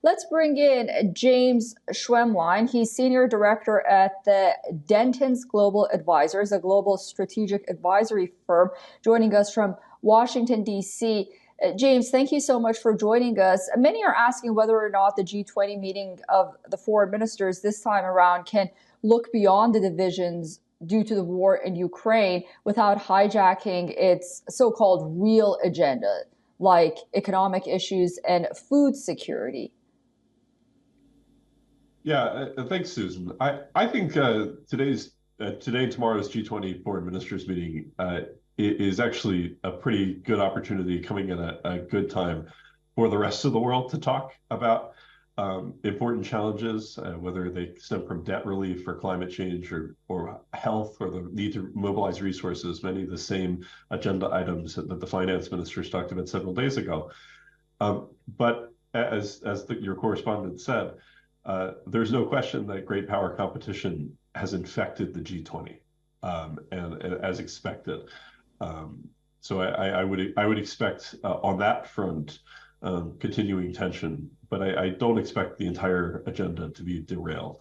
Let's bring in James Schwemline. He's Senior Director at the Denton's Global Advisors, a global strategic advisory firm, joining us from Washington, D.C. James, thank you so much for joining us. Many are asking whether or not the G20 meeting of the foreign ministers this time around can look beyond the divisions due to the war in Ukraine without hijacking its so-called real agenda, like economic issues and food security. Yeah, thanks, Susan. I think today and tomorrow's G20 Foreign Ministers meeting is actually a pretty good opportunity coming at a good time for the rest of the world to talk about important challenges, whether they stem from debt relief for climate change or health or the need to mobilize resources, many of the same agenda items that the finance ministers talked about several days ago. But as your correspondent said, there's no question that great power competition has infected the G20, and as expected. So I would expect on that front continuing tension, but I don't expect the entire agenda to be derailed.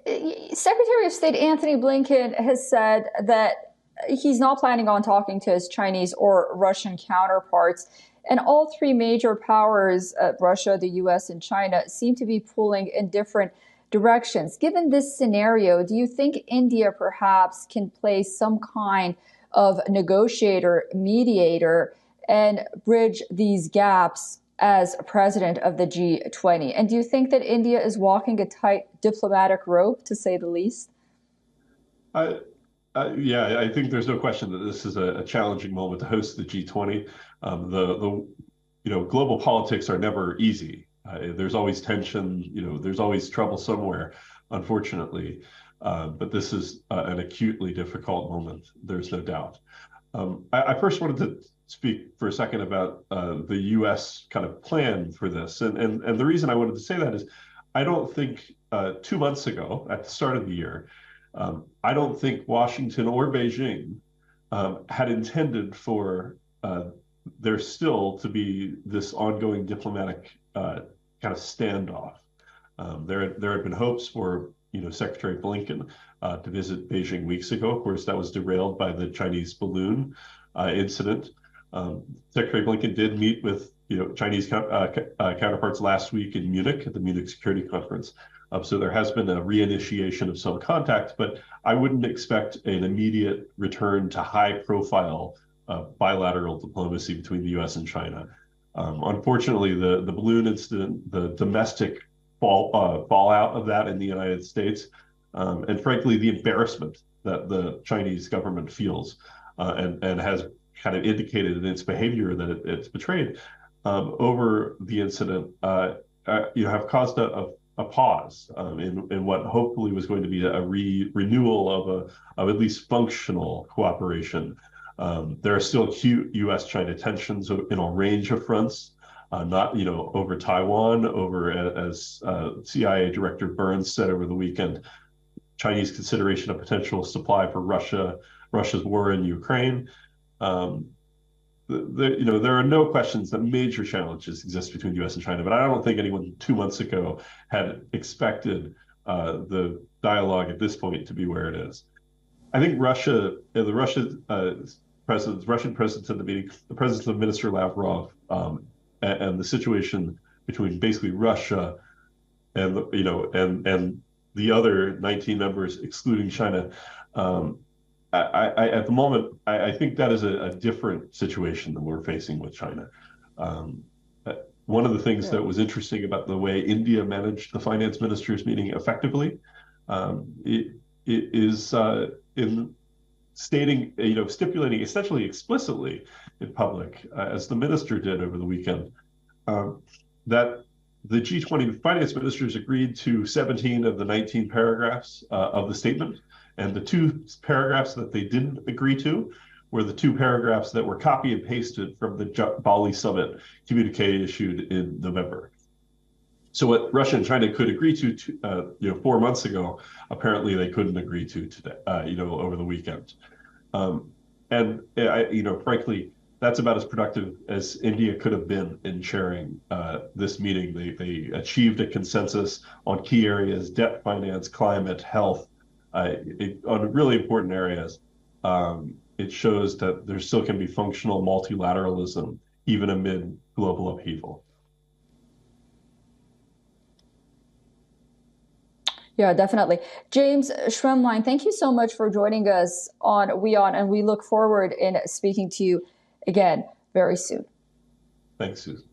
Secretary of State Antony Blinken has said that he's not planning on talking to his Chinese or Russian counterparts. And all three major powers, Russia, the US, and China, seem to be pulling in different directions. Given this scenario, do you think India perhaps can play some kind of negotiator, mediator, and bridge these gaps as president of the G20? And do you think that India is walking a tight diplomatic rope, to say the least? Yeah, I think there's no question that this is a challenging moment to host the G20. Global politics are never easy. There's always tension. There's always trouble somewhere, unfortunately. But this is an acutely difficult moment. There's no doubt. I first wanted to speak for a second about the U.S. kind of plan for this, and the reason I wanted to say that is I don't think 2 months ago at the start of the year. I don't think Washington or Beijing had intended for there still to be this ongoing diplomatic kind of standoff. There had been hopes for Secretary Blinken to visit Beijing weeks ago. Of course, that was derailed by the Chinese balloon incident. Secretary Blinken did meet with Chinese counterparts last week in Munich at the Munich Security Conference. So there has been a reinitiation of some contact, but I wouldn't expect an immediate return to high-profile bilateral diplomacy between the U.S. and China. Unfortunately, the balloon incident, the domestic fallout of that in the United States, and frankly, the embarrassment that the Chinese government feels and has kind of indicated in its behavior that it's betrayed over the incident, have caused a pause in what hopefully was going to be a renewal of at least functional cooperation. There are still acute U.S.-China tensions in a range of fronts, not over Taiwan, as CIA Director Burns said over the weekend, Chinese consideration of potential supply for Russia's war in Ukraine. There are no questions that major challenges exist between the U.S. and China, but I don't think anyone 2 months ago had expected the dialogue at this point to be where it is. I think the Russian president at the meeting, the presence of Minister Lavrov, and the situation between basically Russia and the other 19 members, excluding China. At the moment, I think that is a different situation than we're facing with China. One of the things that was interesting about the way India managed the finance ministers meeting effectively is in stipulating essentially explicitly in public, as the minister did over the weekend, that the G20 finance ministers agreed to 17 of the 19 paragraphs of the statement. And the 2 paragraphs that they didn't agree to were the 2 paragraphs that were copy and pasted from the Bali summit communique issued in November. So what Russia and China could agree to 4 months ago, apparently they couldn't agree to today, over the weekend. Frankly, that's about as productive as India could have been in chairing this meeting. They achieved a consensus on key areas: debt finance, climate, health, on really important areas. It shows that there still can be functional multilateralism even amid global upheaval. Yeah, definitely. James Schwemline, thank you so much for joining us on WION, and we look forward in speaking to you again very soon. Thanks, Susan.